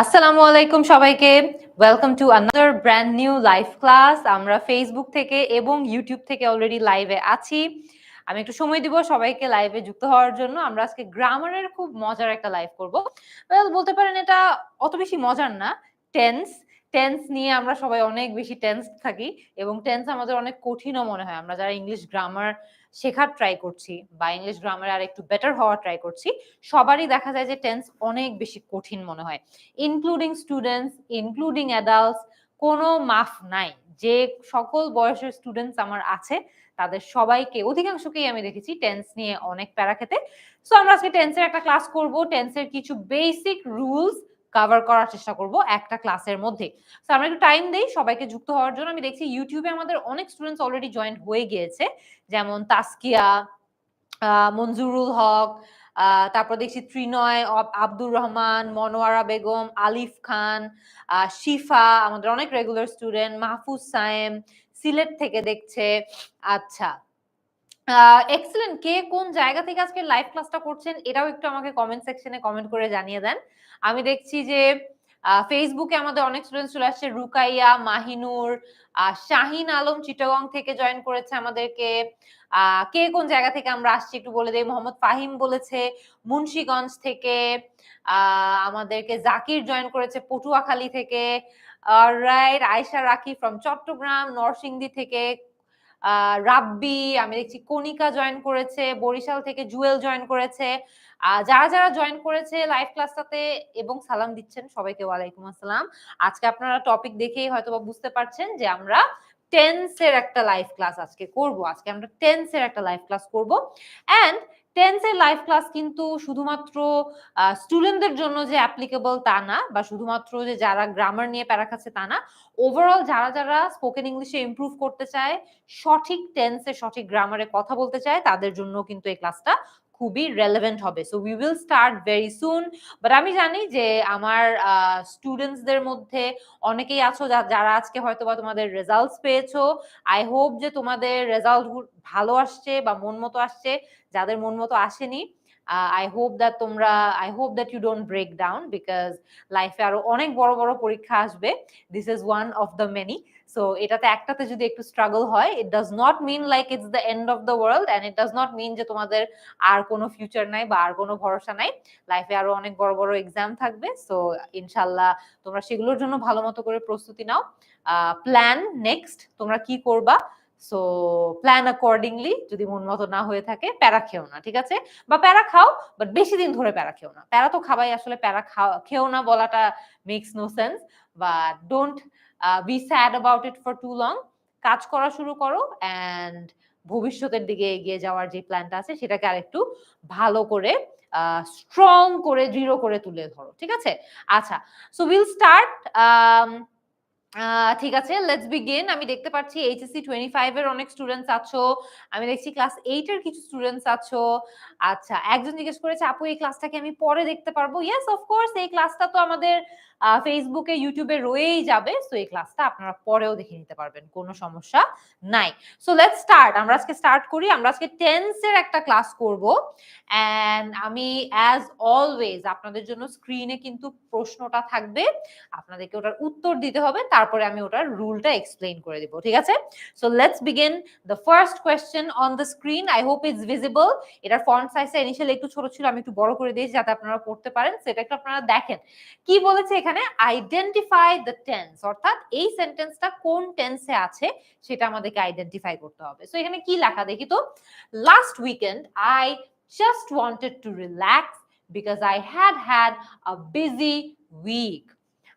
আসসালামু আলাইকুম সবাইকে। Welcome to another brand new live class. আমরা ফেসবুক থেকে এবং ইউটিউব থেকে অলরেডি লাইভে আছি। আমি একটু সময় দিব সবাইকে লাইভে যুক্ত হওয়ার জন্য। আমরা আজকে গ্রামারের খুব মজার একটা লাইভ করব। বলতে পারেন এটা অত বেশি মজার না। টেন্স, টেন্স নিয়ে আমরা সবাই অনেক বেশি টেন্সড থাকি এবং টেন্স আমাদের অনেক কঠিনও মনে হয়। আমরা যারা ইংলিশ গ্রামার শেখার ট্রাই করছি বা ইংলিশ গ্রামারে আর একটু বেটার হওয়ার ট্রাই করছি, সবারই দেখা যায় যে টেন্স অনেক বেশি কঠিন মনে হয়। ইনক্লুডিং স্টুডেন্টস, ইনক্লুডিং অ্যাডাল্টস, কোনো মাফ নাই। যে সকল বয়সের স্টুডেন্টস আমার আছে তাদের সবাইকে অধিকাংশকেই আমি দেখেছি টেন্স নিয়ে অনেক প্যারা খেতে। সো আমরা আজকে টেন্সের একটা ক্লাস করব। টেন্সের কিছু বেসিক রুলস কভার করার চেষ্টা করব একটা ক্লাসের মধ্যে। সো আমরা একটু টাইম দেই সবাইকে যুক্ত হওয়ার জন্য। আমি দেখছি ইউটিউবে আমাদের অনেক স্টুডেন্টস অলরেডি জয়েন হয়ে গিয়েছে, যেমন তাসকিয়া, মনজুরুল হক, তারপর দেখছি ত্রিনয়, আব্দুর রহমান, মনোয়ারা বেগম, আলিফ খান, শিফা, আমাদের অনেক রেগুলার স্টুডেন্ট, মাহফুজ সায়েম সিলেট থেকে দেখছে। আচ্ছা, এক্সেলেন্ট। কে কোন জায়গা থেকে আজকে লাইভ ক্লাসটা করছেন এটাও একটু আমাকে কমেন্ট সেকশনে কমেন্ট করে জানিয়ে দেন। আমি দেখছি যে ফেসবুকে আমাদের অনেক স্টুডেন্ট চলে আসছে। রুকাইয়া, মাহিনুর, শাহিন আলম চিটাগং থেকে জয়েন করেছে আমাদেরকে। কে কোন জায়গা থেকে আমরা আসছি একটু বলে দেই। মোহাম্মদ ফাহিম বলেছে মুন্সিগঞ্জ থেকে। আমাদেরকে জাকির জয়েন করেছে পটুয়াখালী থেকে। রাইট, আয়েশা রাখি ফ্রম চট্টগ্রাম, নরসিংদী থেকে। রাব্বি, আমি দেখছি কণিকা জয়েন করেছে বরিশাল থেকে, জুয়েল জয়েন করেছে। যারা যারা জয়েন করেছে লাইভ ক্লাসটাতে এবং সালাম দিচ্ছেন সবাইকে ওয়ালাইকুম আসসালাম। আজকে আপনারা টপিক দেখেই হয়তো বা বুঝতে পারছেন যে আমরা টেন্সের একটা লাইভ ক্লাস আজকে করব। আজকে আমরা টেন্সের একটা লাইভ ক্লাস করব। এন্ড টেন্সের লাইভ ক্লাস কিন্তু শুধুমাত্র স্টুডেন্টদের জন্য যে অ্যাপ্লিকেবল তা না, বা শুধুমাত্র যে যারা গ্রামার নিয়ে প্যারা খাচ্ছে তা না। ওভারঅল যারা যারা স্পোকেন ইংলিশে ইমপ্রুভ করতে চায়, সঠিক টেন্সে সঠিক গ্রামারে কথা বলতে চায়, তাদের জন্য কিন্তু এই ক্লাসটা খুবই রেলেভেন্ট হবে। So we will start very soon. But আমি জানি যে আমার স্টুডেন্টসদের মধ্যে অনেকেই আছো যারা আজকে হয়তো বা তোমাদের রেজাল্টস পেয়েছো। আই হোপ যে তোমাদের রেজাল্ট ভালো আসছে বা মন মতো আসছে। যাদের মন মতো আসেনি, I hope that you don't break down, because লাইফে আরো অনেক বড় বড় পরীক্ষা আসবে। This is one of the many. So এটাতে একটাতে যদি একটু স্ট্রাগল হয়, it does not mean like it's the end of the world, and it does not mean যে তোমাদের আর কোনো ফিউচার নাই বা আর কোনো ভরসা নাই। লাইফে আরো অনেক বড় বড় এক্সাম থাকবে। সো ইনশাল্লাহ তোমরা সেগুলোর জন্য ভালো মতো করে প্রস্তুতি নাও। প্ল্যান নেক্সট তোমরা কি করবা। So plan accordingly. যদি মন মতো না হয়ে থাকে প্যারা খেও না, ঠিক আছে? বা প্যারা খাও, বাট বেশি দিন ধরে প্যারা খেও না। প্যারা তো খাবাই, আসলে প্যারা খেও না বলাটা makes no sense. But don't be sad about it for too long. কাজ করা শুরু করো অ্যান্ড ভবিষ্যতের দিকে এগিয়ে যাওয়ার যে প্ল্যানটা আছে সেটাকে আরেকটু ভালো করে স্ট্রং করে দৃঢ় করে তুলে ধরো, ঠিক আছে? আচ্ছা, সো উইল স্টার্ট। ঠিক আছে, লেটস বিগিন। আমি দেখতে পাচ্ছি এইচএসসি 25 এর অনেক স্টুডেন্টস আছো। আমি দেখছি ক্লাস 8 এর কিছু স্টুডেন্টস আছো। আচ্ছা, একজন জিজ্ঞেস করেছে আপু এই ক্লাসটাকে আমি পরে দেখতে পারবো? Yes, of course. এই ক্লাসটা তো আমাদের ফেসবুকে ইউটিউবে রয়েই যাবে। সো এই ক্লাসটা আপনারা পরেও দেখে নিতে পারবেন, কোনো সমস্যা নাই। So let's start. আমরা আজকে স্টার্ট করি। আমরা আজকে টেন্সের একটা ক্লাস করব। এন্ড আমি অ্যাজ অলওয়েজ আপনাদের জন্য স্ক্রিনে কিন্তু প্রশ্নটা থাকবে, আপনাদেরকে ওটার উত্তর দিতে হবে, তারপরে আমি ওটার রুলটা এক্সপ্লেইন করে দিব, ঠিক আছে? So let's begin. The first question on the screen, I hope it's visible. এটার ফন্ট সাইজটা ইনিশিয়ালি একটু ছোট ছিল, আমি একটু বড় করে দিয়েছি যাতে আপনারা পড়তে পারেন। সেটা একটু আপনারা দেখেন কি বলেছে এখানে। আইডেন্টিফাই দ্য টেন্স, অর্থাৎ এই সেন্টেন্সটা কোন টেন্সে আছে সেটা আমাদেরকে আইডেন্টিফাই করতে হবে। সো এখানে কি লেখা দেখি তো। Last weekend I just wanted to relax because I had a busy week.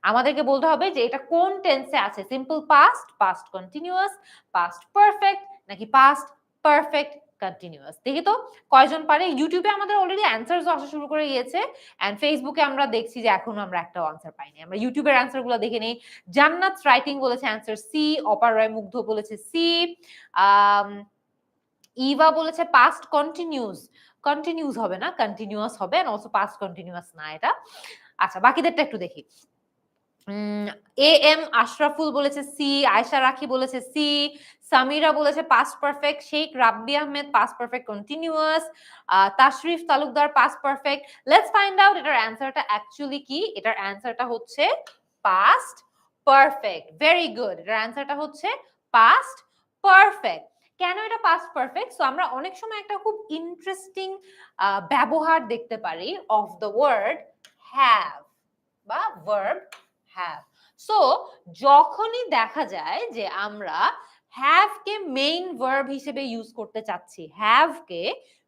আমাদেরকে বলতে হবে যে এটা কোন টেন্সে আছে। Simple past, past continuous, past perfect, নাকি পাস্ট পারফেক্ট কন্টিনিউয়াস। দেখি তো কয়জন পারে। ইউটিউবে আমাদের অলরেডি অ্যানসারস আসা শুরু করে গিয়েছে, এন্ড ফেসবুকে আমরা দেখছি যে এখনো আমরা একটাও আনসার পাইনি। আমরা ইউটিউবের অ্যানসার গুলো দেখে নেই। জান্নাত রাইটিং বলেছে অ্যানসার সি। অপার রায় মুগ্ধ বলেছে সি। ইভা বলেছে পাস্ট কন্টিনিউস। কন্টিনিউস হবে না, কন্টিনিউয়াস হবে, এন্ড অলসো পাস্ট কন্টিনিউয়াস না এটা। আচ্ছা, বাকিদেরটা একটু দেখি। এ এম আশরাফুল বলেছে সি, আয়শা রাখি বলেছে সি, সামিরা বলেছে past perfect, Sheikh Rabbi Ahmed past perfect continuous, Tashrif Talukdar past perfect. Let's find out এটার অ্যান্সারটা অ্যাকচুয়ালি কি। এটার অ্যান্সারটা হচ্ছে পাস্ট পারফেক্ট। ভেরি গুড, এটার অ্যান্সারটা হচ্ছে পাস্ট পারফেক্ট। কেন এটা পাস্ট পারফেক্ট? সো আমরা অনেক সময় একটা খুব ইন্টারেস্টিং ব্যবহার দেখতে পারি অফ দ্য ওয়ার্ড হ্যাভ বা ভার্ব হ্যাভ। সো যখনই দেখা যায় যে আমরা হ্যাভ কে মেইন ভার্ব হিসেবে ইউজ করতে চাচ্ছি, হ্যাভ কে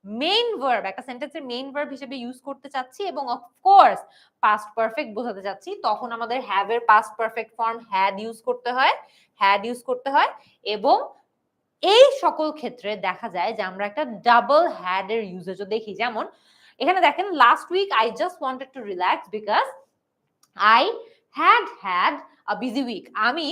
মেইন ভার্ব, একটা সেন্টেন্সের মেইন ভার্ব হিসেবে ইউজ করতে চাচ্ছি এবং অফকোর্স পাস্ট পারফেক্ট বোঝাতে চাচ্ছি, তখন আমাদের হ্যাভ এর past perfect form had use করতে হয়, হ্যাড ইউজ করতে হয়। এবং এই সকল ক্ষেত্রে দেখা যায় যে আমরা একটা ডাবল হ্যাড এর ইউজেজও দেখি। যেমন এখানে দেখেন, last week I just wanted to relax because I had a busy week. আমি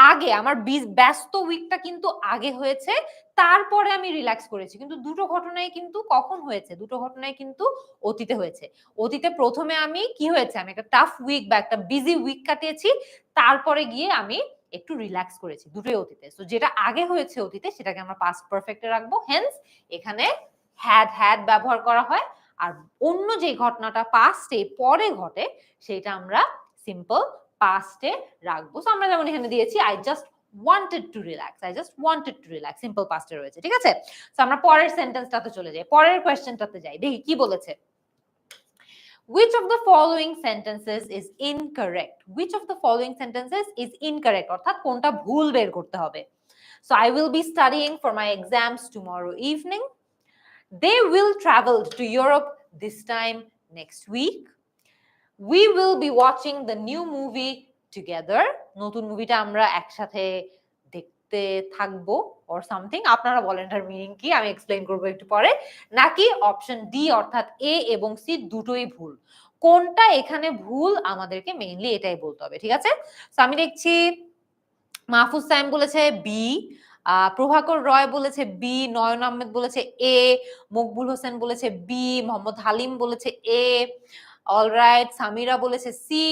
আগে আমার ব্যস্ত উইকটা কিন্তু আগে হয়েছে, তারপরে আমি রিল্যাক্স করেছি। কিন্তু দুটো ঘটনায় কিন্তু কখন হয়েছে? দুটো ঘটনায় কিন্তু অতীতে হয়েছে। অতীতে প্রথমে আমি কি হয়েছে? আমি একটা টাফ উইক বা একটা বিজি উইক কাটিয়েছি, তারপরে গিয়ে আমি একটু রিল্যাক্স করেছি। দুটোই অতীতে। সো যেটা আগে হয়েছে অতীতে সেটাকে আমরা পাস্ট পারফেক্টে রাখবো। হেন্স এখানে হ্যাড ব্যবহার করা হয়। আর অন্য যে ঘটনাটা পাস্টে পরে ঘটে সেটা আমরা সিম্পল পাস্টে রাখবো। সো আমরা যেমন এখানে দিয়েছি I just wanted to relax, I just wanted to relax, simple পাস্টে রয়েছে। ঠিক আছে? সো আমরা পরের সেন্টেন্সটাতে চলে যাই, পরের কোয়েশ্চেনটাতে যাই, দেখি কি বলেছে। Which of the following sentences is incorrect? Which of the following sentences is incorrect? অর্থাৎ কোনটা ভুল বের করতে হবে। So I will be studying for my exams tomorrow evening. They will travel to Europe this time next week. We will be watching the new movie together. নতুন মুভিটা আমরা একসাথে দেখতে থাকবো or something. আপনারা বলেন এটার মিনিং কি, আমি এক্সপ্লেইন করবো একটু পরে। নাকি অপশন ডি অর্থাৎ এ এবং সি দুটোই ভুল। কোনটা এখানে ভুল আমাদেরকে মেইনলি এটাই বলতে হবে। ঠিক আছে? সো আমি দেখছি মাহফুজ সাইম বলেছে বি, প্রভাকর রয় বলেছে বি, নয়ন আহমেদ বলেছে এ, মকবুল হোসেন বলেছে বি, মোহাম্মদ হালিম বলেছে এ, অলরাইট, সামিরা বলেছে সি,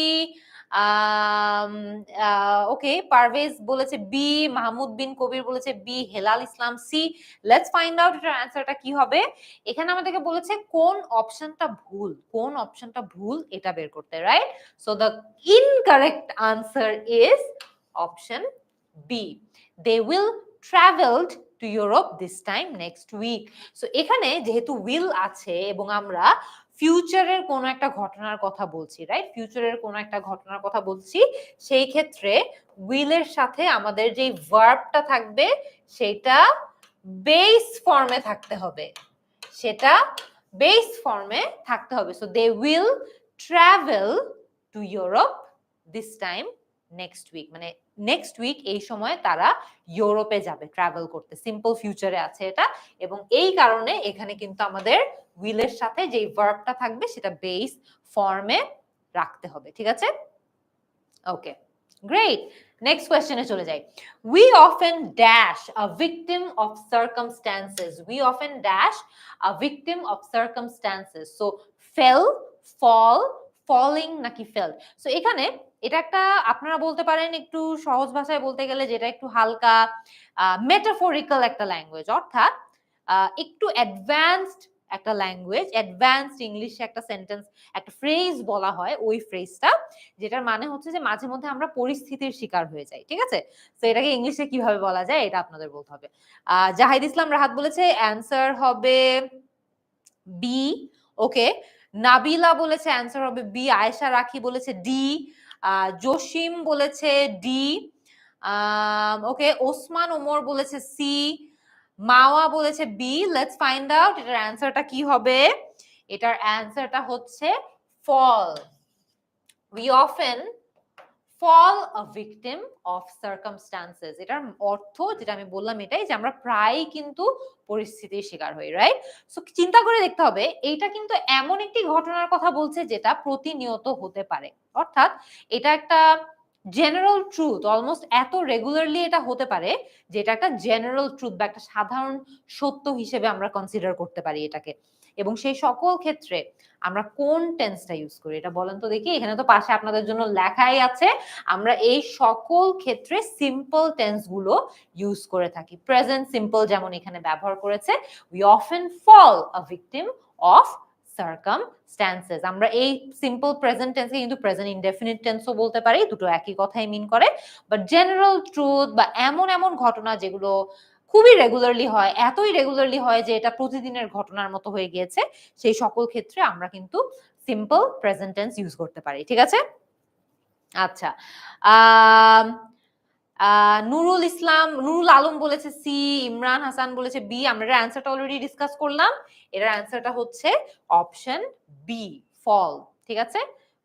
ওকে, পারভেজ বলেছে বি, মাহমুদ বিন কবির বলেছে B, Helal Islam C. Let's find out এটার অ্যান্সারটা কি হবে। এখানে আমাদেরকে বলেছে কোন অপশনটা ভুল, কোন অপশনটা ভুল এটা বের করতে, right? So the incorrect answer is option B, they will traveled to Europe this time next week. So এখানে যেহেতু will আছে এবং আমরা ফিউচারের কোন একটা ঘটনার কথা বলছি, রাইট? ফিউচারের কোন একটা ঘটনার কথা বলছি, সেই ক্ষেত্রে will এর সাথে আমাদের যে ভার্বটা থাকবে সেটা বেস ফর্মে থাকতে হবে, সেটা বেস ফর্মে থাকতে হবে। So they will travel to Europe this time next week, মানে নেক্সট উইক এই সময় তারা ইউরোপে যাবে ট্রাভেল করতে, সিম্পল ফিউচারে আছে এটা। এবং এই কারণে এখানে কিন্তু আমাদের উইলের সাথে যে ভার্বটা থাকবে সেটা বেস ফর্মে রাখতে হবে। ঠিক আছে? ওকে, গ্রেট। নেক্সট কোয়েশ্চেনে চলে যাই। We often dash a victim of circumstances. We often dash a victim of circumstances. So fell, fall, falling নাকি fell? সো এখানে এটা একটা আপনারা বলতে পারেন একটু সহজ ভাষায় বলতে গেলে যেটা একটু হালকা মেটাফরিক্যাল একটা ল্যাঙ্গুয়েজ, অর্থাৎ একটু অ্যাডভান্সড একটা ল্যাঙ্গুয়েজ, অ্যাডভান্সড ইংলিশে একটা সেন্টেন্স, একটা ফ্রেজ বলা হয়, ওই ফ্রেজটা যেটার মানে হচ্ছে যে মাঝে মধ্যে আমরা পরিস্থিতির শিকার হয়ে যাই। ঠিক আছে? তো এটাকে ইংলিশে কিভাবে বলা যায় এটা আপনাদের বলতে হবে। জাহিদ ইসলাম রাহাত বলেছে অ্যান্সার হবে বি। ওকে, নাবিলা বলেছে অ্যান্সার হবে বি, আয়েশা রাখি বলেছে ডি, জসিম বলেছে ডি, ওকে, ওসমান ওমর বলেছে সি, মাওয়া বলেছে বি। লেটস ফাইন্ড আউট এটার অ্যান্সারটা কি হবে। এটার অ্যান্সারটা হচ্ছে ফল। We often fall a victim of circumstances. এটার অর্থ যেটা আমি বললাম এটাই যে আমরা প্রায় কিন্তু পরিস্থিতির শিকার হই, রাইট? সো চিন্তা করে দেখতে হবে এইটা কিন্তু এমন একটি ঘটনার কথা বলছে যেটা প্রতিনিয়ত হতে পারে, অর্থাৎ এটা একটা জেনারেল ট্রুথ, অলমোস্ট এত রেগুলারলি এটা হতে পারে যে এটা একটা জেনারেল ট্রুথ বা একটা সাধারণ সত্য হিসেবে আমরা কনসিডার করতে পারি এটাকে। এবং সেই সকল ক্ষেত্রে আমরা কোন টেন্সটা ইউজ করি এটা বলেন তো দেখি। এখানে তো পাশে আপনাদের জন্য লেখাই আছে। আমরা এই সকল ক্ষেত্রে সিম্পল টেন্স গুলো ইউজ করে থাকি। প্রেজেন্ট সিম্পল যেমন এখানে ব্যবহার করেছে, we often fall a victim of circumstances। আমরা এই সিম্পল প্রেজেন্ট টেন্সকে কিন্তু প্রেজেন্ট ইনডেফিনিট টেন্সও বলতে পারি, দুটো একই কথাই মিন করে। বাট জেনারেল ট্রুথ বা এমন এমন ঘটনা যেগুলো খুবই রেগুলারলি হয়, এতই রেগুলারলি হয় যে এটা প্রতিদিনের ঘটনার মতো হয়ে গিয়েছে, সেই সকল ক্ষেত্রে আমরা কিন্তু সিম্পল প্রেজেন্ট টেন্স ইউজ করতে পারি। ঠিক আছে? আচ্ছা, নুরুল ইসলাম, নুরুল আলম বলেছে সি, ইমরান হাসান বলেছে বি। আমরা এর অ্যান্সারটা অলরেডি ডিসকাস করলাম। এর অ্যান্সারটা হচ্ছে অপশন বি, ফল। ঠিক আছে?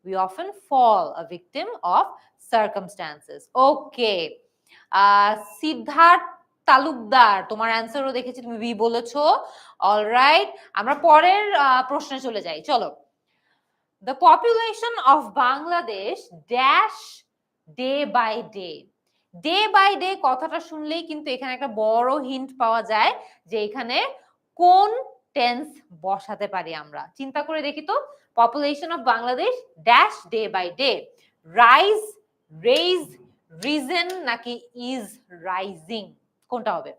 we often fall a victim of circumstances. ওকে, সিদ্ধার্থ তালুকদার, তোমার অ্যান্সারও দেখেছি তুমি বি বলেছো। অলরাইট, আমরা পরের প্রশ্নে চলে যাই। চলো। The population of Bangladesh dash day by day. Day by day কথাটা শুনলেই কিন্তু এখানে একটা বড় হিন্ট পাওয়া যায় যে এখানে কোন টেন্স বসাতে পারি আমরা। চিন্তা করে দেখি তো, population of Bangladesh dash day by day, rise, raise, risen নাকি ইজ রাইজিং, কোনটা হবে?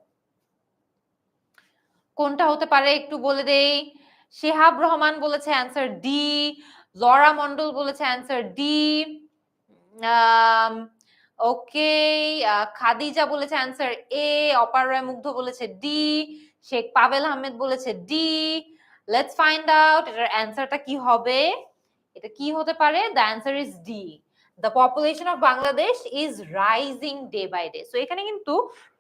কোনটা হতে পারে একটু বলে দেই। শেহাব রহমান বলেছে অ্যান্সার ডি, লরা মন্ডল বলেছে অ্যান্সার ডি, ওকে, খাদিজা বলেছে অ্যান্সার এ, অপার রায় মুগ্ধ বলেছে ডি, শেখ পাভেল আহমেদ বলেছে ডি। লেটস ফাইন্ড আউট এটার অ্যান্সারটা কি হবে। এটা কি হতে পারে? The answer is D, the population of Bangladesh is rising day by day. So এখানে কিন্তু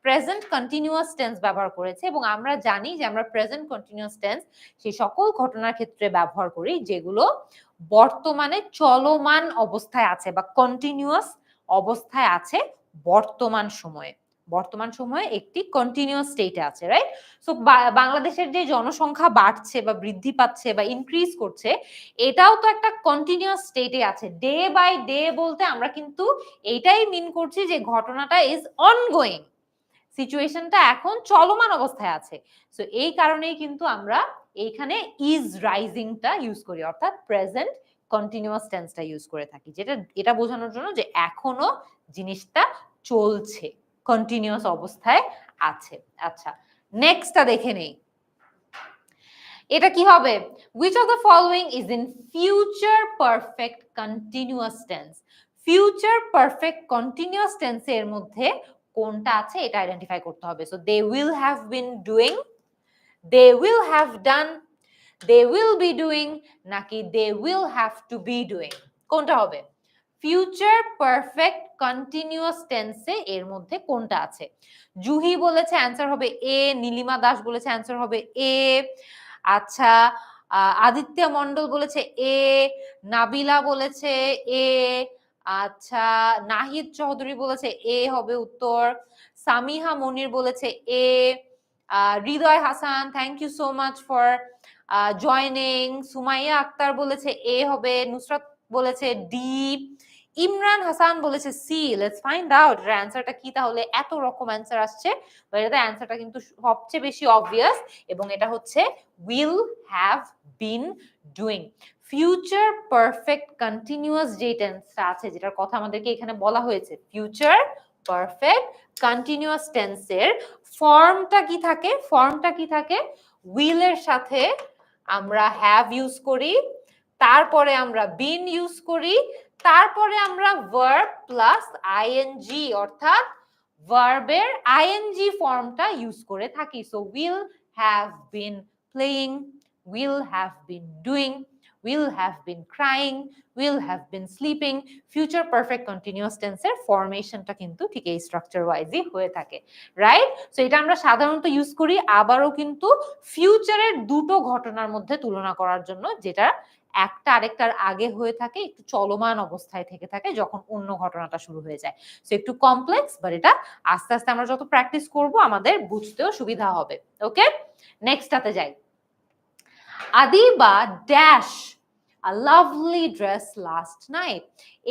প্রেজেন্ট কন্টিনিউয়াস টেন্স ব্যবহার করেছে এবং আমরা জানি যে আমরা প্রেজেন্ট কন্টিনিউয়াস টেন্স সেই সকল ঘটনার ক্ষেত্রে ব্যবহার করি যেগুলো বর্তমানে চলমান অবস্থায় আছে বা কন্টিনিউয়াস অবস্থায় আছে বর্তমান সময়ে। বর্তমান সময়ে একটি কন্টিনিউয়াস স্টেটে আছে, রাইট? সো বাংলাদেশের যে জনসংখ্যা বাড়ছে বা বৃদ্ধি পাচ্ছে বা ইনক্রিজ করছে, এটাও তো একটা কন্টিনিউয়াস স্টেটে আছে। ডে বাই ডে বলতে আমরা কিন্তু এইটাই মিন করছি যে ঘটনাটা ইজ অনগোয়িং, সিচুয়েশনটা এখন চলমান অবস্থায় আছে। সো এই কারণেই কিন্তু আমরা এইখানে ইজ রাইজিংটা ইউজ করি, অর্থাৎ প্রেজেন্ট কন্টিনিউয়াস টেন্সটা ইউজ করে থাকি, যেটা এটা বোঝানোর জন্য যে এখনো জিনিসটা চলছে, কন্টিনিউয়াস অবস্থায় আছে। আচ্ছা, নেক্সটটা দেখে নেই। এটা কি হবে? which of the following is in future perfect continuous tense? future perfect continuous tense এর মধ্যে কোনটা আছে এটা আইডেন্টিফাই করতে হবে। So they will have been doing, they will have done, they will be doing নাকি they will have to be doing, কোনটা হবে? ফিউচার পারফেক্ট কন্টিনিউয়াস টেন্সে এর মধ্যে কোনটা আছে? জুহি বলেছে অ্যান্সার হবে এ, নীলিমা দাস বলেছে অ্যান্সার হবে এ, আচ্ছা, আদিত্য মন্ডল বলেছে এ, নাবিলা বলেছে এ, আচ্ছা, নাহিদ চৌধুরী বলেছে এ হবে উত্তর, সামিহা মনির বলেছে A, Hriday Hasan thank you so much for joining, Sumaiya Akter বলেছে এ হবে, নুসরাত বলেছে ডি, ইমরান হাসান বলেছে সি। লেটস ফাইন্ড আউট এর অ্যান্সারটা কি তাহলে। এত রকম অ্যান্সার আসছে, বাট এটার অ্যান্সারটা কিন্তু সবচেয়ে বেশি অবভিয়াস এবং এটা হচ্ছে will have been doing. Future perfect continuous যে টেন্সটা আছে, যেটার কথা আমাদেরকে এখানে বলা হয়েছে, ফিউচার পারফেক্ট কন্টিনিউয়াস টেন্সের ফর্মটা কি থাকে? ফর্মটা কি থাকে? উইল এর সাথে আমরা হ্যাভ ইউজ করি, তারপরে আমরা বিন ইউজ করি, তারপরে আমরা ভার্ব প্লাস আইএনজি অর্থাৎ ভার্বের আইএনজি ফর্মটা ইউজ করে থাকি। So will have been playing, will have been doing, will have been crying, will have been sleeping। Future perfect continuous টেন্সের ফরমেশনটা কিন্তু ঠিক এই স্ট্রাকচার ওয়াইজই হয়ে থাকে, রাইট? সো এটা আমরা সাধারণত ইউজ করি আবারও কিন্তু ফিউচারের দুটো ঘটনার মধ্যে তুলনা করার জন্য, যেটা একটা আরেকটার আগে হয়ে থাকে, একটু চলমান অবস্থায় থেকে থাকে যখন অন্য ঘটনাটা শুরু হয়ে যায়। সো একটু কমপ্লেক্স, বাট এটা আস্তে আস্তে আমরা যত প্র্যাকটিস করব আমাদের বুঝতেও সুবিধা হবে। ওকে, নেক্সটটাতে যাই। Adiba dash a lovely dress last night.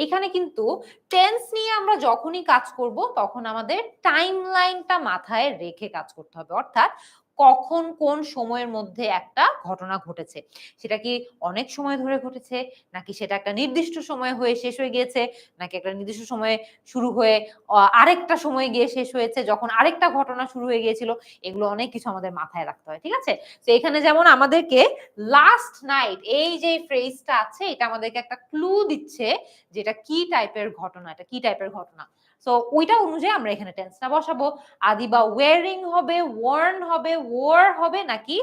এখানে কিন্তু টেন্স নিয়ে আমরা যখনই কাজ করব তখন আমাদের টাইমলাইনটা মাথায় রেখে কাজ করতে হবে, অর্থাৎ কখন কোন সময়ের মধ্যে একটা ঘটনা ঘটেছে, সেটা কি অনেক সময় ধরে ঘটেছে, নাকি সেটা একটা নির্দিষ্ট সময় হয়ে শেষ হয়ে গিয়েছে, নাকি একটা নির্দিষ্ট সময়ে শুরু হয়ে আরেকটা সময় গিয়ে শেষ হয়েছে যখন আরেকটা ঘটনা শুরু হয়ে গিয়েছিল। এগুলো অনেক কিছু আমাদের মাথায় রাখতে হয়, ঠিক আছে? তো এখানে যেমন আমাদেরকে লাস্ট নাইট এই যে ফ্রেজটা আছে এটা আমাদেরকে একটা ক্লু দিচ্ছে যেটা কি টাইপের ঘটনা, এটা কি টাইপের ঘটনা। সো ওইটা অনুযায়ী আমরা এখানে টেন্সটা বসাবো। আদিবা ওয়ারিং হবে, ওয়ার্ন হবে, ওয়ার হবে, নাকি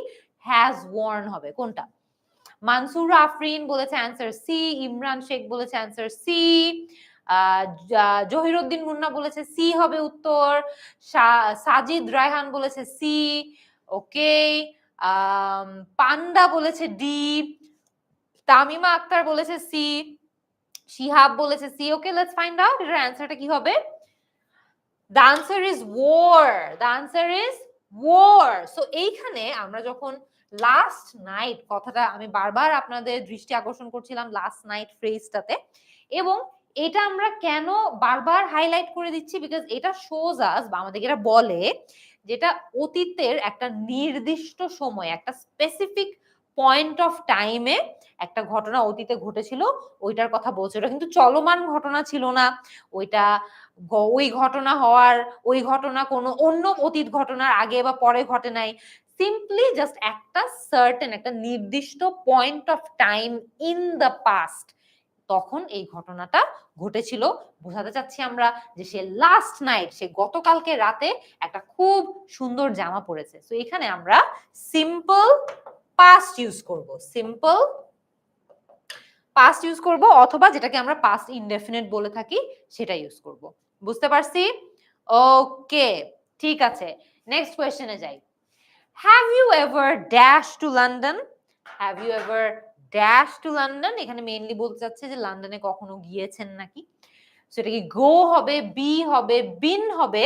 হ্যাজ ওয়ার্ন হবে, কোনটা? মানসুর আফরিন বলেছে অ্যান্সার সি, ইমরান শেখ বলেছে অ্যান্সার সি, জহিরুদ্দিন মুন্না বলেছে সি হবে উত্তর, সাজিদ রায়হান বলেছে সি, ওকে, পান্ডা বলেছে ডি, তামিমা আক্তার বলেছে সি, শিহাব বলেছে C. Okay, let's find out এটার অ্যান্সারটা কি হবে। The answer is war. The answer is war. So এইখানে আমরা যখন লাস্ট নাইট কথাটা আমি বারবার আপনাদের দৃষ্টি আকর্ষণ করছিলাম লাস্ট নাইট ফ্রেজটাতে, এবং এটা আমরা কেন বারবার হাইলাইট করে দিচ্ছি, বিকজ এটা শোজ আস বা আমাদেরকে এটা বলে যেটা অতীতের একটা নির্দিষ্ট সময়, একটা স্পেসিফিক পয়েন্ট অফ টাইমে একটা ঘটনা অতীতে ঘটেছিল ওইটার কথা বলছে। ওটা কিন্তু চলমান ঘটনা ছিল না, ওইটা ওই ঘটনা হওয়ার ওই ঘটনা কোনো অন্য অতীত ঘটনার আগে বা পরে ঘটে নাই, সিম্পলি জাস্ট একটা সার্টেন একটা নির্দিষ্ট point of time in the past তখন এই ঘটনাটা ঘটেছিল। বোঝাতে চাচ্ছি আমরা যে সে লাস্ট নাইট, সে গতকালকে রাতে একটা খুব সুন্দর জামা পরেছে। তো এখানে আমরা সিম্পল পাস্ট ইউজ করব, সিম্পল পাস্ট ইউজ করব, অথবা যেটাকে আমরা পাস্ট ইনডেফিনিট বলে থাকি সেটা ইউজ করব। বুঝতে পারছি? ওকে, ঠিক আছে, নেক্সট কোয়েশ্চেনে যাই। Have you ever dash to London? Have you ever dash to London? এখানে মেইনলি বলতে চাচ্ছে যে লন্ডনে কখনো গিয়েছেন নাকি। সেটা কি গো হবে, বি হবে, বিন হবে,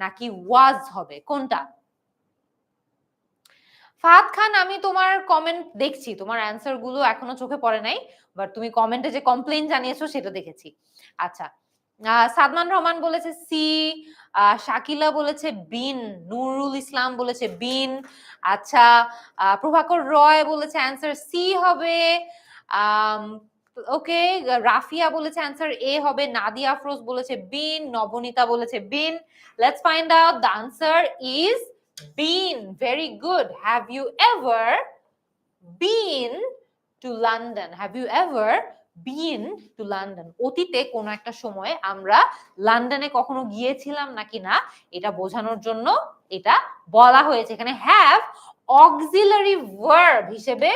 নাকি ওয়াজ হবে, কোনটা? ফাহাদ খান, আমি তোমার কমেন্ট দেখছি, তোমার অ্যান্সার গুলো এখনো চোখে পড়ে নাই, বাট তুমি কমেন্টে যে কমপ্লেইন জানিয়েছো সেটা দেখেছি। আচ্ছা, সাদমান রহমান বলেছে সি, শাকিলা বলেছে বিন, নুরুল ইসলাম বলেছে বিন, আচ্ছা, প্রভাকর রয় বলেছে অ্যান্সার সি হবে, ওকে, রাফিয়া বলেছে অ্যান্সার এ হবে, নাদিয়া আফরোজ বলেছে বিন, নবনীতা বলেছে been. Let's find out, the answer is been. Very good. Have you ever been to London? Have you ever been to London? অতীতে কোন একটা সময়ে আমরা লন্ডনে কখনো গিয়েছিলাম নাকি না এটা বোঝানোর জন্য এটা বলা হয়েছে। এখানে have auxiliary verb হিসেবে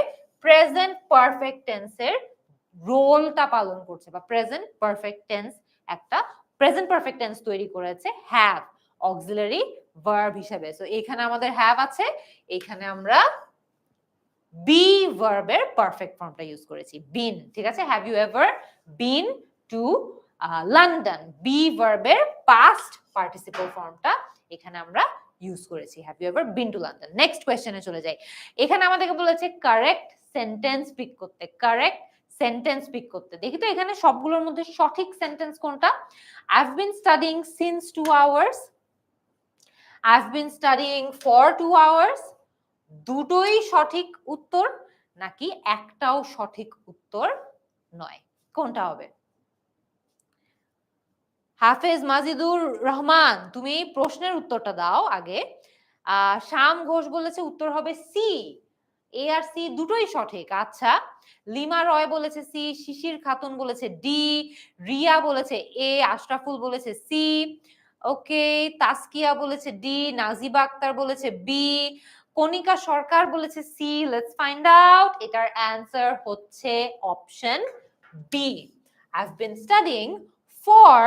প্রেজেন্ট পারফেক্ট টেন্সের রোলটা পালন করছে, বা প্রেজেন্ট পারফেক্ট টেন্স একটা প্রেজেন্ট পারফেক্ট টেন্স তৈরি করেছে have অক্সিলারি ভার্ব হিসেবে। সো এখানে আমাদের হ্যাভ আছে, এখানে আমরা বি ভার্বের পারফেক্ট ফর্মটা ইউজ করেছি, বিন। ঠিক আছে, have you ever been to London, B ভার্বের পাস্ট পার্টিসিপল ফর্মটা এখানে আমরা ইউজ করেছি, have you ever been to London. Next কোয়েশ্চেনে চলে যাই। এখানে আমাদেরকে বলেছে কারেক্ট সেন্টেন্স পিক করতে, কারেক্ট সেন্টেন্স পিক করতে। দেখি তো এখানে সবগুলোর মধ্যে সঠিক সেন্টেন্স কোনটা। I've been studying since 2 hours, I've been studying for 2 hours, দুটোই সঠিক উত্তর নাকি একটাও সঠিক উত্তর নয়, কোনটা হবে? হাফেজ মাজিদুর রহমান, তুমি প্রশ্নের উত্তরটা দাও আগে। শাম ঘোষ বলেছে উত্তর হবে সি, এ আর সি দুটোই সঠিক। আচ্ছা, লিমা রয় বলেছে সি, শিশির খাতুন বলেছে ডি, রিয়া বলেছে এ, আশরাফুল বলেছে সি, ওকে, তাসকিয়া বলেছে ডি, নাজিবা আক্তার বলেছে বি, কণিকা সরকার বলেছে সি। লেটস ফাইন্ড আউট, এটার অ্যান্সার হচ্ছে option B, I've been studying for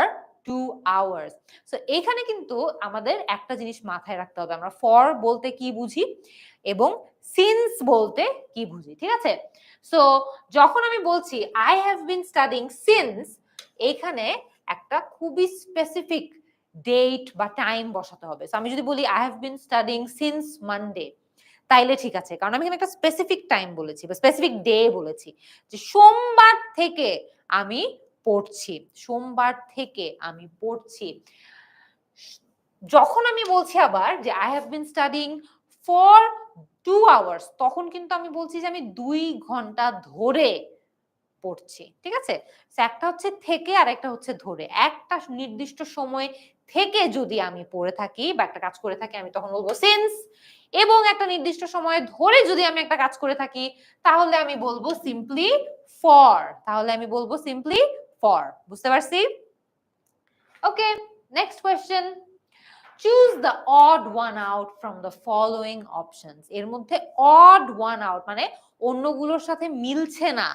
2 hours. So এখানে কিন্তু আমাদের একটা জিনিস মাথায় রাখতে হবে, আমরা ফর বলতে কি বুঝি এবং সিন্স বলতে কি বুঝি, ঠিক আছে? সো যখন আমি বলছি I have been studying since, এখানে একটা খুবই স্পেসিফিক ডেট বা টাইম বসাতে হবে। সো আমি যদি বলি I have been studying since Monday, তাইলে ঠিক আছে, কারণ আমি এখানে একটা স্পেসিফিক টাইম বলেছি বা স্পেসিফিক ডে বলেছি যে সোমবার থেকে আমি পড়ছি, সোমবার থেকে আমি পড়ছি। যখন আমি বলছি আবার যে I have been studying for 2 hours, তখন কিন্তু আমি বলছি যে আমি 2 ঘন্টা ধরে পড়ছি, ঠিক আছে? একটা হচ্ছে থেকে আর একটা হচ্ছে ধরে। একটা নির্দিষ্ট সময় থেকে যদি আমি পড়ে থাকি বা একটা কাজ করে থাকি, আমি তখন বলবো সিন্স, এবং একটা নির্দিষ্ট সময় ধরে যদি আমি একটা কাজ করে থাকি তাহলে আমি বলবো সিম্পলি ফর, তাহলে আমি বলবো সিম্পলি ফর। বুঝতে পারছি? Okay, next question. Choose the odd one out from the following options. এর মধ্যে অড ওয়ান আউট মানে অন্যগুলোর সাথে মিলছে না,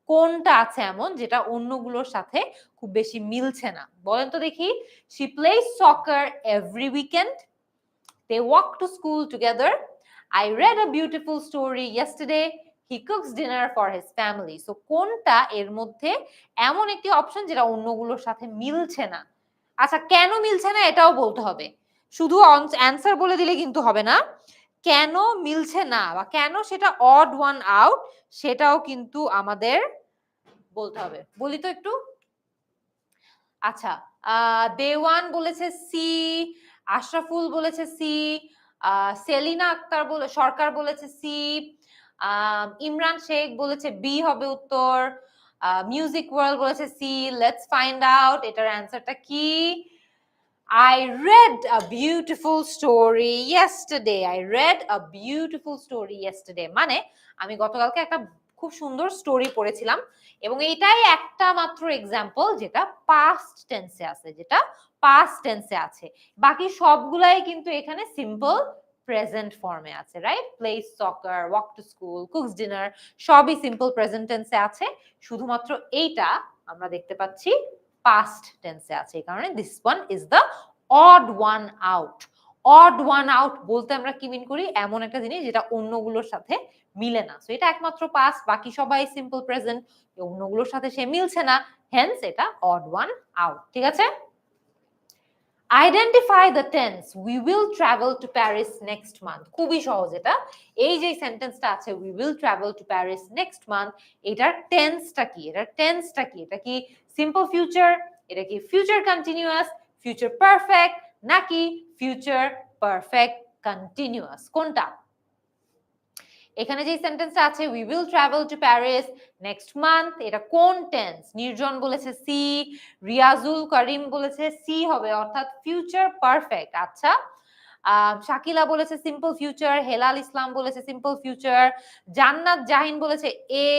কোনটা আছে এমন যেটা অন্যগুলোর সাথে খুব বেশি মিলছে না? বলেন তো দেখি। She plays soccer every weekend, they walk to school together, I read a beautiful story yesterday, he cooks dinner for his family. So কোনটা এর মধ্যে এমন একটি অপশন যেটা অন্যগুলোর সাথে মিলছে না? আচ্ছা, কেন মিলছে না এটাও বলতে হবে, শুধু অ্যান্সার বলে দিলে কিন্তু হবে না। কেন মিলছে না বা কেন সেটা অড ওয়ান আউট সেটাও কিন্তু আমাদের বলতে হবে। বলি তো একটু। আচ্ছা, দেওয়ান বলেছে সি, আশরাফুল বলেছে সি, সেলিনা আক্তার সরকার বলেছে সি, ইমরান শেখ বলেছে বি হবে উত্তর, মিউজিক ওয়ার্ল্ড বলেছে সি। লেটস ফাইন্ড আউট এটার অ্যান্সারটা কি। I read a beautiful story yesterday. I read a beautiful story yesterday. মানে আমি গতকালকে একটা খুব সুন্দর স্টোরি পড়েছিলাম, এবং এটাই একটা মাত্র এক্সাম্পল যেটা পাস্ট টেন্সে আছে, যেটা পাস্ট টেন্সে আছে। বাকি সবগুলাই কিন্তু এখানে সিম্পল প্রেজেন্ট ফর্মে আছে, right? Place soccer, walk to school, cooks dinner, সবই সিম্পল প্রেজেন্ট টেন্সে আছে। শুধুমাত্র এইটা আমরা দেখতে পাচ্ছি পাস্ট টেন্সে আছে, এই কারণে this one is the odd one out. Odd one out বলতে আমরা কি মিন করি? এমন একটা জিনিস যেটা অন্যগুলোর সাথে মিলে না। সো এটা একমাত্র পাস্ট, বাকি সবাই সিম্পল প্রেজেন্ট, অন্যগুলোর সাথে সে মিলছে না, হেন্স এটা অড ওয়ান আউট। ঠিক আছে? Identify the tense we will travel to Paris next month. খুবই সহজ এটা। এই যে সেন্টেন্সটা আছে we will travel to Paris next month, এটার টেন্সটা কি? এটার টেন্সটা কি? এটা কি সিম্পল ফিউচার, এটা কি ফিউচার কন্টিনিউয়াস, ফিউচার পারফেক্ট, নাকি ফিউচার পারফেক্ট কন্টিনিউয়াস? কোনটা? এখানে যে সেন্টেন্সটা আছে we will travel to Paris next month, এটা কোন টেন্স? নির্জন বলেছে সি, রিয়াজুল করিম বলেছে সি হবে, অর্থাৎ ফিউচার পারফেক্ট। আচ্ছা, শাকিলা বলেছে সিম্পল ফিউচার, হেলাল ইসলাম বলেছে সিম্পল ফিউচার, জান্নাত জাহিন বলেছে এ,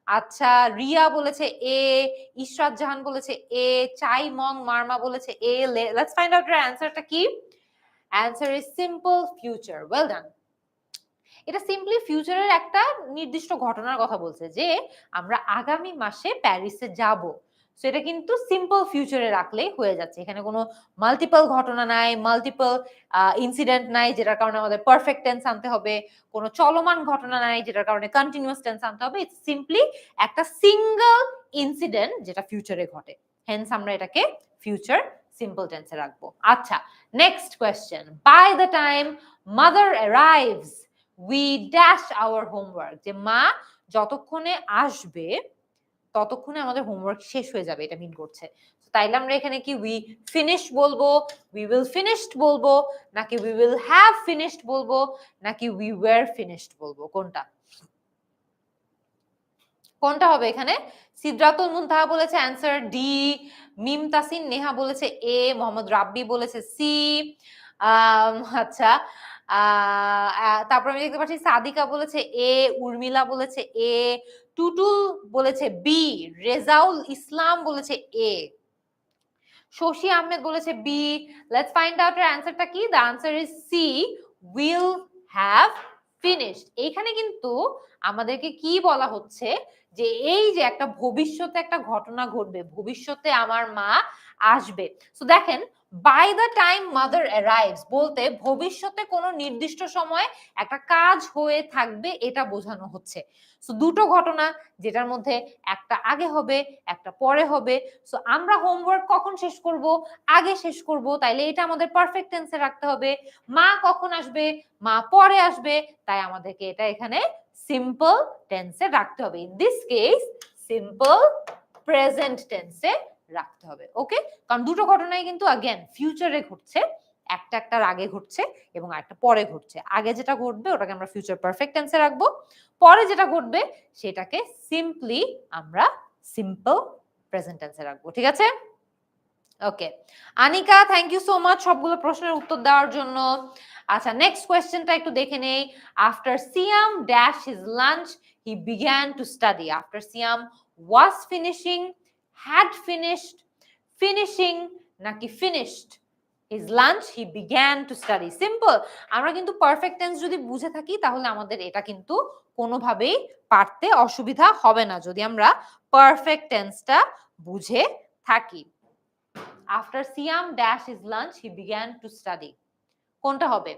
আচ্ছা রিয়া বলেছে এ, ইশরাত জাহান বলেছে এ, চাই মং মারমা বলেছে এ। লেটস ফাইন্ড আউট এর অ্যানসারটা কি। Answer is simple future. Well done. এটা সিম্পলি ফিউচারের একটা নির্দিষ্ট ঘটনার কথা বলছে যে আমরা আগামী মাসে প্যারিসে যাব। সো এটা কিন্তু সিম্পল ফিউচারে রাখলেই হয়ে যাচ্ছে। এখানে কোনো মাল্টিপল ঘটনা নাই, মাল্টিপল ইনসিডেন্ট নাই যেটার কারণে আমাদের পারফেক্ট টেন্স আনতে হবে, কোনো চলমান ঘটনা নাই যেটার কারণে কন্টিনিউয়াস টেন্স আনতে হবে। ইটস সিম্পলি একটা সিঙ্গেল ইনসিডেন্ট যেটা ফিউচারে ঘটে, হেন্স আমরা এটাকে ফিউচার সিম্পল টেন্সে রাখবো। আচ্ছা, next question. By the time mother arrives we dash our homework. যে মা যতক্ষণে আসবে ততক্ষণে আমাদের হোমওয়ার্ক শেষ হয়ে যাবে, এটা মিন করছে। তাইলে আমরা এখানে কি উই ফিনিশ বলবো, উই উইল ফিনিশড বলবো, নাকি উই উইল হ্যাভ ফিনিশড বলবো, নাকি উই ওয়্যার ফিনিশড বলবো? কোনটা কোনটা হবে এখানে? সিদ্রাতুল মুনতাহা বলেছে অ্যান্সার ডি, মিম তাসিন নেহা বলেছে এ, মোহাম্মদ রাব্বি বলেছে সি। আচ্ছা, তারপর আমি দেখতে পাচ্ছি সাদিকা বলেছে এ, উর্মিলা বলেছে এ, টুটুল বলেছে বি, রেজাউল ইসলাম বলেছে এ, শশী আহমেদ বলেছে বি। লেটস ফাইন্ড আউট এর অ্যানসারটা কি। The answer is C, will have finished. এইখানে কিন্তু আমাদেরকে কি বলা হচ্ছে যে এই যে একটা ভবিষ্যতে একটা ঘটনা ঘটবে, ভবিষ্যতে আমার মা আসবে। সো দেখেন by the time mother arrives বলতে ভবিষ্যতে কোনো নির্দিষ্ট সময় একটা কাজ হয়ে থাকবে এটা বোঝানো হচ্ছে। সো দুটো ঘটনা যেটার মধ্যে একটা আগে হবে একটা পরে হবে। সো আমরা হোমওয়ার্ক কখন শেষ করব? আগে শেষ করব, তাইলে এটা আমাদের পারফেক্ট টেন্সে রাখতে হবে। মা কখন আসবে? মা পরে আসবে, তাই আমাদেরকে এটা এখানে সিম্পল টেন্সে রাখতে হবে। In this case simple present টেন্সে রাখতে হবে। ওকে, কারণ দুটো ঘটনাই কিন্তু अगेन ফিউচারে ঘটছে, একটা একটার আগে ঘটছে এবং একটা পরে ঘটছে। আগে যেটা ঘটবে ওটাকে আমরা ফিউচার পারফেক্ট টেন্সে রাখবো, পরে যেটা ঘটবে সেটাকে সিম্পলি আমরা সিম্পল প্রেজেন্ট টেন্সে রাখবো। ঠিক আছে? Okay, Anika thank you so much সবগুলো প্রশ্নের উত্তর দেওয়ার জন্য। আচ্ছা, নেক্সট কোয়েশ্চেনটা একটু দেখে নেই। After Siam dash his lunch he began to study. After Siam was finishing, had finished, finishing নাকি finished his lunch he began to study. Simple. আমরা কিন্তু পারফেক্ট টেন্স যদি বুঝে থাকি তাহলে আমাদের এটা কিন্তু কোনোভাবেই পারতে অসুবিধা হবে না যদি আমরা পারফেক্ট টেন্সটা বুঝে থাকি। After Siam dash his lunch, he began to study. কোনটা হবে?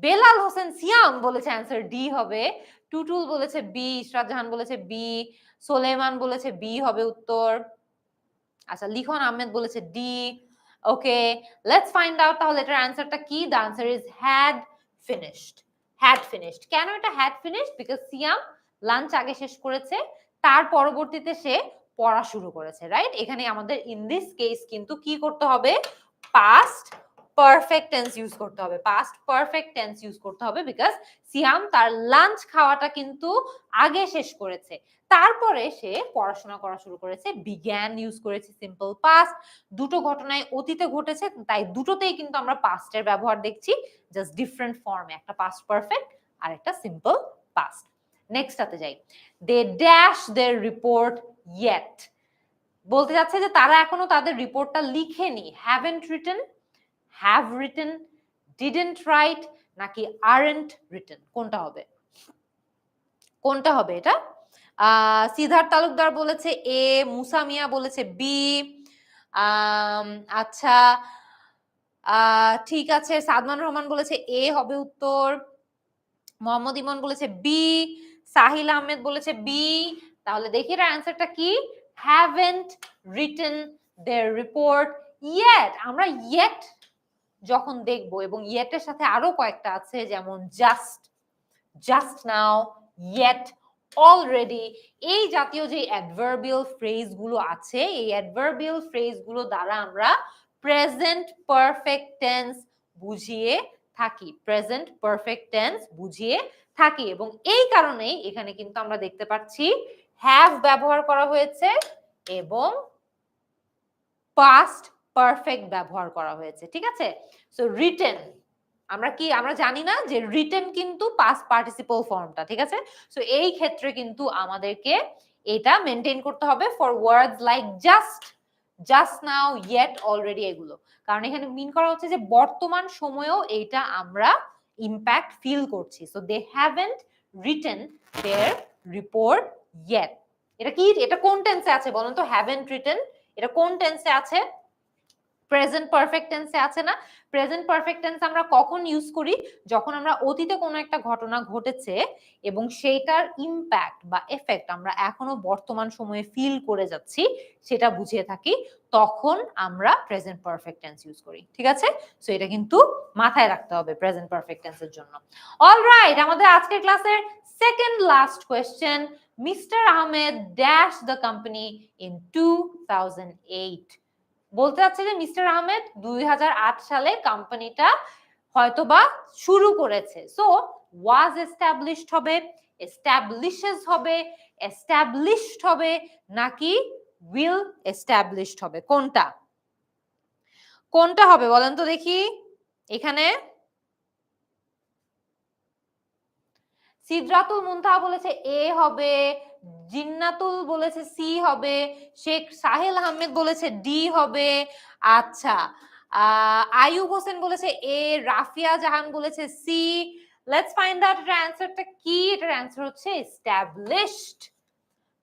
বেলাল হোসেন সিয়াম বলেছে অ্যান্সার ডি হবে। টুটুল বলেছে বি, ইশরাত জাহান বলেছে বি, সোলেমান বলেছে বি হবে উত্তর। আচ্ছা, লিখন আহমেদ বলেছে D. Okay, let's find out তাহলে এটার অ্যান্সারটা কি। The answer is had finished. Had finished. কেন এটা had finished? Because Siam lunch আগে শেষ করেছে, তার পরবর্তীতে সে পড়া শুরু করেছে, রাইট? এখানে আমাদের ইন দিস কেস কিন্তু কি করতে হবে? পাস্ট পারফেক্ট টেন্স ইউজ করতে হবে। পাস্ট পারফেক্ট টেন্স ইউজ করতে হবে বিকজ সিয়াম তার লাঞ্চ খাওয়াটা কিন্তু আগে শেষ করেছে, তারপরে সে পড়াশোনা করা শুরু করেছে। বিজ্ঞান ইউজ করেছে সিম্পল পাস্ট। দুটো ঘটনায় অতীতে ঘটেছে, তাই দুটোতেই কিন্তু আমরা পাস্টের ব্যবহার দেখছি, জাস্ট ডিফারেন্ট ফর্মে। একটা পাস্ট পারফেক্ট আর একটা সিম্পল পাস্ট। নেক্সটটাতে যাই। They dash their report yet. বলতে যাচ্ছে যে তারা এখনো তাদের রিপোর্টটা লিখেনি। Haven't written, have written, didn't write নাকি আরন্ট রিটেন? কোনটা হবে? কোনটা হবে এটা? সিদ্ধার্থ তালুকদার বলেছে এ, মুসা মিয়া বলেছে বি। আচ্ছা, ঠিক আছে, সাদমান রহমান বলেছে এ হবে উত্তর। মোহাম্মদ ইমন বলেছে বি, সাহিল আহমেদ বলেছে বি। তাহলে দেখি এর অ্যান্সারটা কি। Haven't written their report yet. আমরা ইয়েট যখন দেখব এবং ইয়েটের সাথে আরো কয়েকটা আছে, যেমন just, just now, yet, already, এই জাতীয় যে অ্যাডভার্বিয়াল ফ্রেজ গুলো আছে, এই অ্যাডভার্বিয়াল ফ্রেজ গুলো দ্বারা আমরা প্রেজেন্ট পারফেক্ট টেন্স বুঝিয়ে থাকি। প্রেজেন্ট পারফেক্ট টেন্স বুঝিয়ে থাকি এবং এই কারণেই এখানে কিন্তু আমরা দেখতে পাচ্ছি হ্যাভ ব্যবহার করা হয়েছে এবং পাস্ট পারফেক্ট ব্যবহার করা হয়েছে। ঠিক আছে? সো রিটেন, আমরা জানি না যে রিটেন কিন্তু পাস্ট পার্টিসিপল ফর্মটা। ঠিক আছে? সো এই ক্ষেত্রে কিন্তু আমাদেরকে এটা মেনটেন করতে হবে for words like just, just now, yet, already, এগুলো। কারণ এখানে মিন করা হচ্ছে যে বর্তমান সময়েও এইটা আমরা ইম্প্যাক্ট ফিল করছি। So they haven't written their report yet. এটা কি? এটা কোন টেন্সে আছে বলুন তো? হ্যাভেন্ট রিটেন এটা কোন টেন্সে আছে? প্রেজেন্ট পারফেক্ট টেন্সে আছে না? প্রেজেন্ট পারফেক্ট টেন্স আমরা কখন ইউজ করি? যখন আমরা অতীতে কোনো একটা ঘটনা ঘটেছে এবং সেইটার ইম্প্যাক্ট বা এফেক্ট আমরা এখনো বর্তমান সময়ে ফিল করে যাচ্ছি, সেটা বুঝিয়ে থাকি, তখন আমরা প্রেজেন্ট পারফেক্ট টেন্স ইউজ করি। ঠিক আছে? সো এটা কিন্তু মাথায় রাখতে হবে প্রেজেন্ট পারফেক্ট টেন্সের জন্য। অলরাইট, আমাদের আজকের ক্লাসের second last question. Mister Ahmed dash the company in 2008। বলতে চাচ্ছে যে মিস্টার আহমেদ 2008 সালে কোম্পানিটা হয়তোবা শুরু করেছে। সো ওয়াজ এস্টাবলিশড হবে, এস্টাবলিশেস হবে, এস্টাবলিশড হবে নাকি উইল এস্টাবলিশড হবে? কোনটা কোনটা হবে বলেন তো দেখি। এখানে সিদরাতুল মুনতাহা বলেছে এ হবে, জিন্নাতুল বলেছে সি হবে, শেখ সাহেল আহমেদ বলেছে ডি হবে। আচ্ছা, আয়ুব হোসেন বলেছে এ, রাফিয়া জাহান বলেছে সি। লেটস ফাইন্ড আউট এর অ্যান্সারটা কি। এটার অ্যান্সার হচ্ছে established.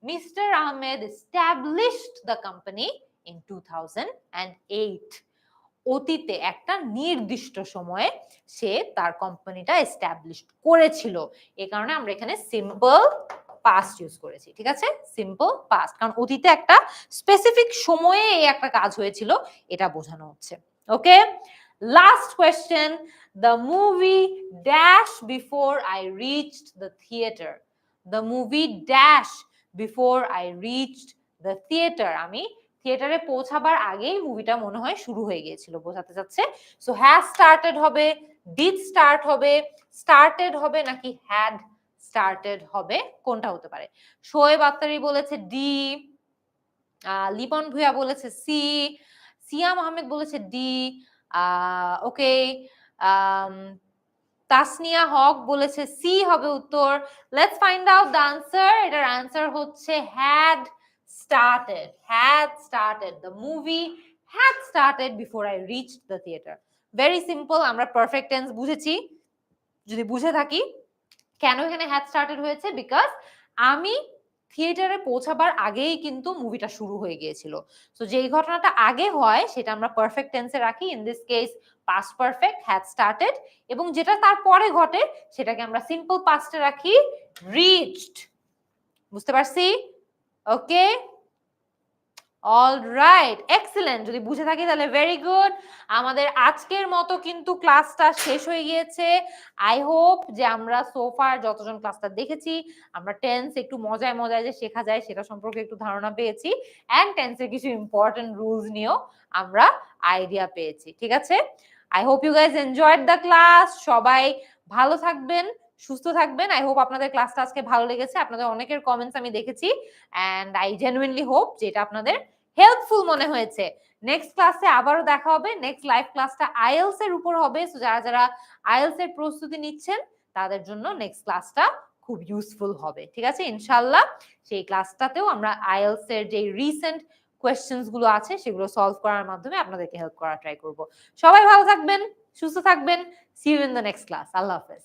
Mr. Ahmed established the company in 2008. অতীতে একটা নির্দিষ্ট সময়ে সে তার কোম্পানিটা এস্টাবলিশ করেছিল। এই কারণে আমরা এখানে সিম্পল পাস্ট ইউজ করেছি, ঠিক আছে? সিম্পল পাস্ট, কারণ অতীতে একটা স্পেসিফিক সময়ে এই একটা কাজ হয়েছিল, এটা বোঝানো হচ্ছে। Okay, last question, the movie dash before I reached the theater. The movie dash before I reached the theater. আমি থিয়েটারে পৌঁছাবার আগেই মুভিটা মনে হয় শুরু হয়ে গিয়েছিল, বোঝাতে চাচ্ছে। সো হ্যাজ স্টার্টেড হবে, ডিড স্টার্ট হবে, স্টার্টেড হবে নাকি হ্যাড স্টার্টেড হবে, কোনটা হতে পারে? শোয়েব আক্তারি বলেছে ডি, লিপন ভুয়া বলেছে সি, সিয়াম আহমেদ বলেছে ডি, ওকে, তাসনিয়া হক বলেছে সি হবে উত্তর। Let's find out the answer. এটার আনসার হচ্ছে had started. Had started. The movie had started before I reached the theater. Very simple. আমরা perfect tense বুঝেছি। যদি বুঝে থাকি কেন এখানে had started হয়েছে, বিকজ আমি থিয়েটারে পৌঁছাবার আগেই কিন্তু মুভিটা শুরু হয়ে গিয়েছিল। সো যেই ঘটনাটা আগে হয় সেটা আমরা পারফেক্ট টেন্সে রাখি, in this case past perfect had started, এবং যেটা তারপরে ঘটে সেটাকে আমরা সিম্পল পাস্টে রাখি রিচড। বুঝতে পারছি? ওকে, অলরাইট, এক্সেলেন্ট। যদি বুঝে থাকি তাহলে ভেরি গুড। আমাদের আজকের মতো কিন্তু ক্লাসটা শেষ হয়ে গিয়েছে। আই হোপ যে আমরা সোফার যতজন ক্লাসটা দেখেছি, আমরা টেন্স একটু মজায় মজায় যে শেখা যায় সেটা সম্পর্কে একটু ধারণা পেয়েছি, অ্যান্ড টেন্সের কিছু ইম্পর্টেন্ট রুলস নিয়েও আমরা আইডিয়া পেয়েছি, ঠিক আছে? I hope you guys enjoyed the class. সবাই ভালো থাকবেন, সুস্থ থাকবেন। আই হোপ আপনাদের ক্লাসটা আজকে ভালো লেগেছে। আপনাদের অনেকের কমেন্টস আমি দেখেছি, অ্যান্ড আই জেনুইনলি হোপ যে এটা আপনাদের হেল্পফুল মনে হয়েছে। নেক্সট ক্লাসে আবারও দেখা হবে। নেক্সট লাইভ ক্লাসটা আইএলস এর উপর হবে। সো যারা যারা আইএলস এর প্রস্তুতি নিচ্ছেন তাদের জন্য নেক্সট ক্লাসটা খুব ইউজফুল হবে, ঠিক আছে? ইনশাআল্লাহ সেই ক্লাসটাতেও আমরা আইএলস এর যে রিসেন্ট কোয়েশ্চেনস গুলো আছে সেগুলো সলভ করার মাধ্যমে আপনাদেরকে হেল্প করার ট্রাই করব। সবাই ভালো থাকবেন, সুস্থ থাকবেন। See you in the next class. আল্লাহ হাফেজ।